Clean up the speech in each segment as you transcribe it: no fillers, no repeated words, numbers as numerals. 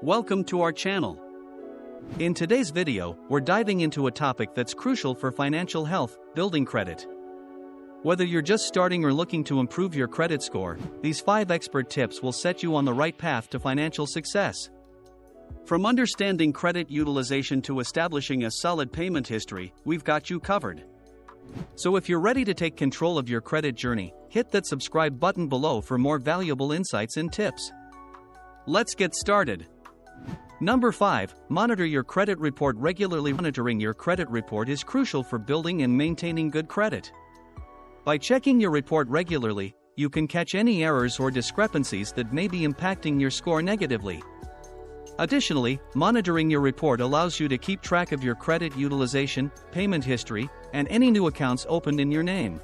Welcome to our channel. In today's video, we're diving into a topic that's crucial for financial health, building credit. Whether you're just starting or looking to improve your credit score, these 5 expert tips will set you on the right path to financial success. From understanding credit utilization to establishing a solid payment history, we've got you covered. So if you're ready to take control of your credit journey, hit that subscribe button below for more valuable insights and tips. Let's get started. Number 5. Monitor your credit report regularly. Monitoring your credit report is crucial for building and maintaining good credit. By checking your report regularly, you can catch any errors or discrepancies that may be impacting your score negatively. Additionally, monitoring your report allows you to keep track of your credit utilization, payment history, and any new accounts opened in your name.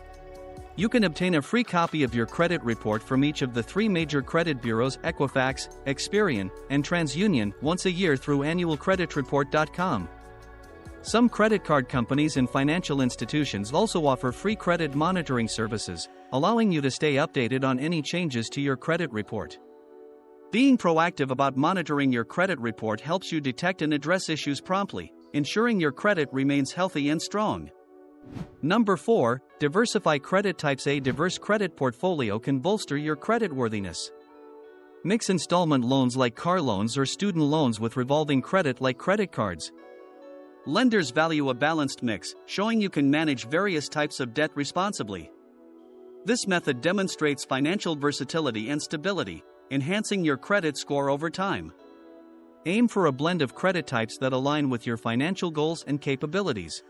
You can obtain a free copy of your credit report from each of the 3 major credit bureaus Equifax, Experian, and TransUnion once a year through annualcreditreport.com. Some credit card companies and financial institutions also offer free credit monitoring services, allowing you to stay updated on any changes to your credit report. Being proactive about monitoring your credit report helps you detect and address issues promptly, ensuring your credit remains healthy and strong. Number 4. Diversify credit types. A diverse credit portfolio can bolster your creditworthiness. Mix installment loans like car loans or student loans with revolving credit like credit cards. Lenders value a balanced mix, showing you can manage various types of debt responsibly. This method demonstrates financial versatility and stability, enhancing your credit score over time. Aim for a blend of credit types that align with your financial goals and capabilities.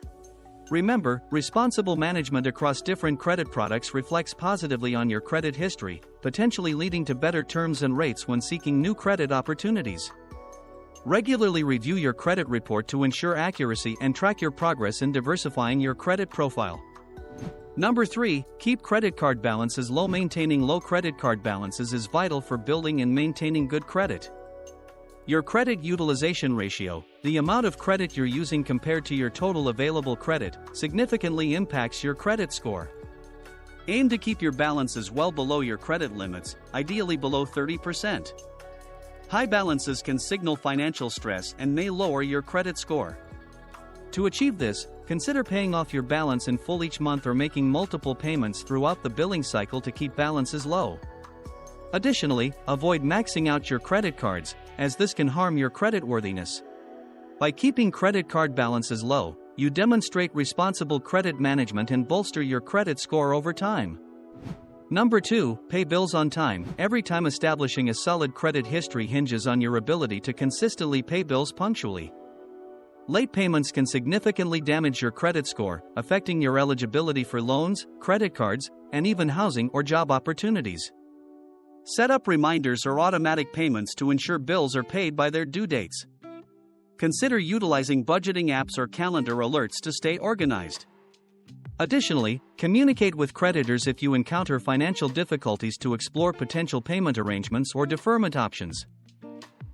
Remember, responsible management across different credit products reflects positively on your credit history, potentially leading to better terms and rates when seeking new credit opportunities. Regularly review your credit report to ensure accuracy and track your progress in diversifying your credit profile. Number 3. Keep credit card balances low. Maintaining low credit card balances is vital for building and maintaining good credit. Your credit utilization ratio, the amount of credit you're using compared to your total available credit, significantly impacts your credit score. Aim to keep your balances well below your credit limits, ideally below 30%. High balances can signal financial stress and may lower your credit score. To achieve this, consider paying off your balance in full each month or making multiple payments throughout the billing cycle to keep balances low. Additionally, avoid maxing out your credit cards, as this can harm your creditworthiness. By keeping credit card balances low, you demonstrate responsible credit management and bolster your credit score over time. Number 2. Pay bills on time. Every time establishing a solid credit history hinges on your ability to consistently pay bills punctually. Late payments can significantly damage your credit score, affecting your eligibility for loans, credit cards, and even housing or job opportunities. Set up reminders or automatic payments to ensure bills are paid by their due dates. Consider utilizing budgeting apps or calendar alerts to stay organized. Additionally, communicate with creditors if you encounter financial difficulties to explore potential payment arrangements or deferment options.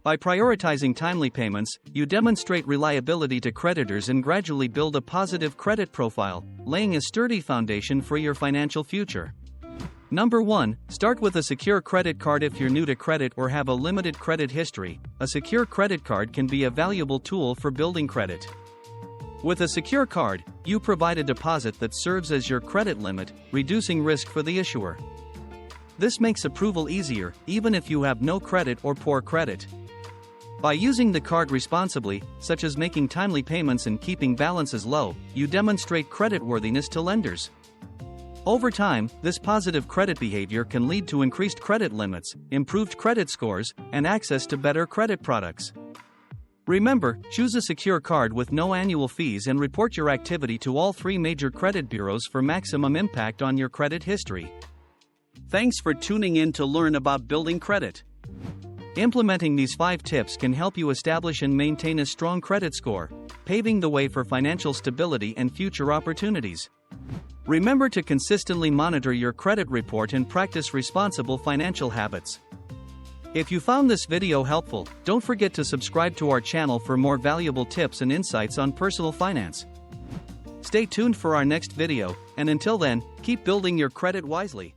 By prioritizing timely payments, you demonstrate reliability to creditors and gradually build a positive credit profile, laying a sturdy foundation for your financial future. Number 1. Start with a secure credit card. If you're new to credit or have a limited credit history, a secure credit card can be a valuable tool for building credit. With a secure card, you provide a deposit that serves as your credit limit, reducing risk for the issuer. This makes approval easier, even if you have no credit or poor credit. By using the card responsibly, such as making timely payments and keeping balances low, you demonstrate creditworthiness to lenders. Over time, this positive credit behavior can lead to increased credit limits, improved credit scores, and access to better credit products. Remember, choose a secure card with no annual fees and report your activity to all 3 major credit bureaus for maximum impact on your credit history. Thanks for tuning in to learn about building credit. Implementing these 5 tips can help you establish and maintain a strong credit score, paving the way for financial stability and future opportunities. Remember to consistently monitor your credit report and practice responsible financial habits. If you found this video helpful, don't forget to subscribe to our channel for more valuable tips and insights on personal finance. Stay tuned for our next video, and until then, keep building your credit wisely.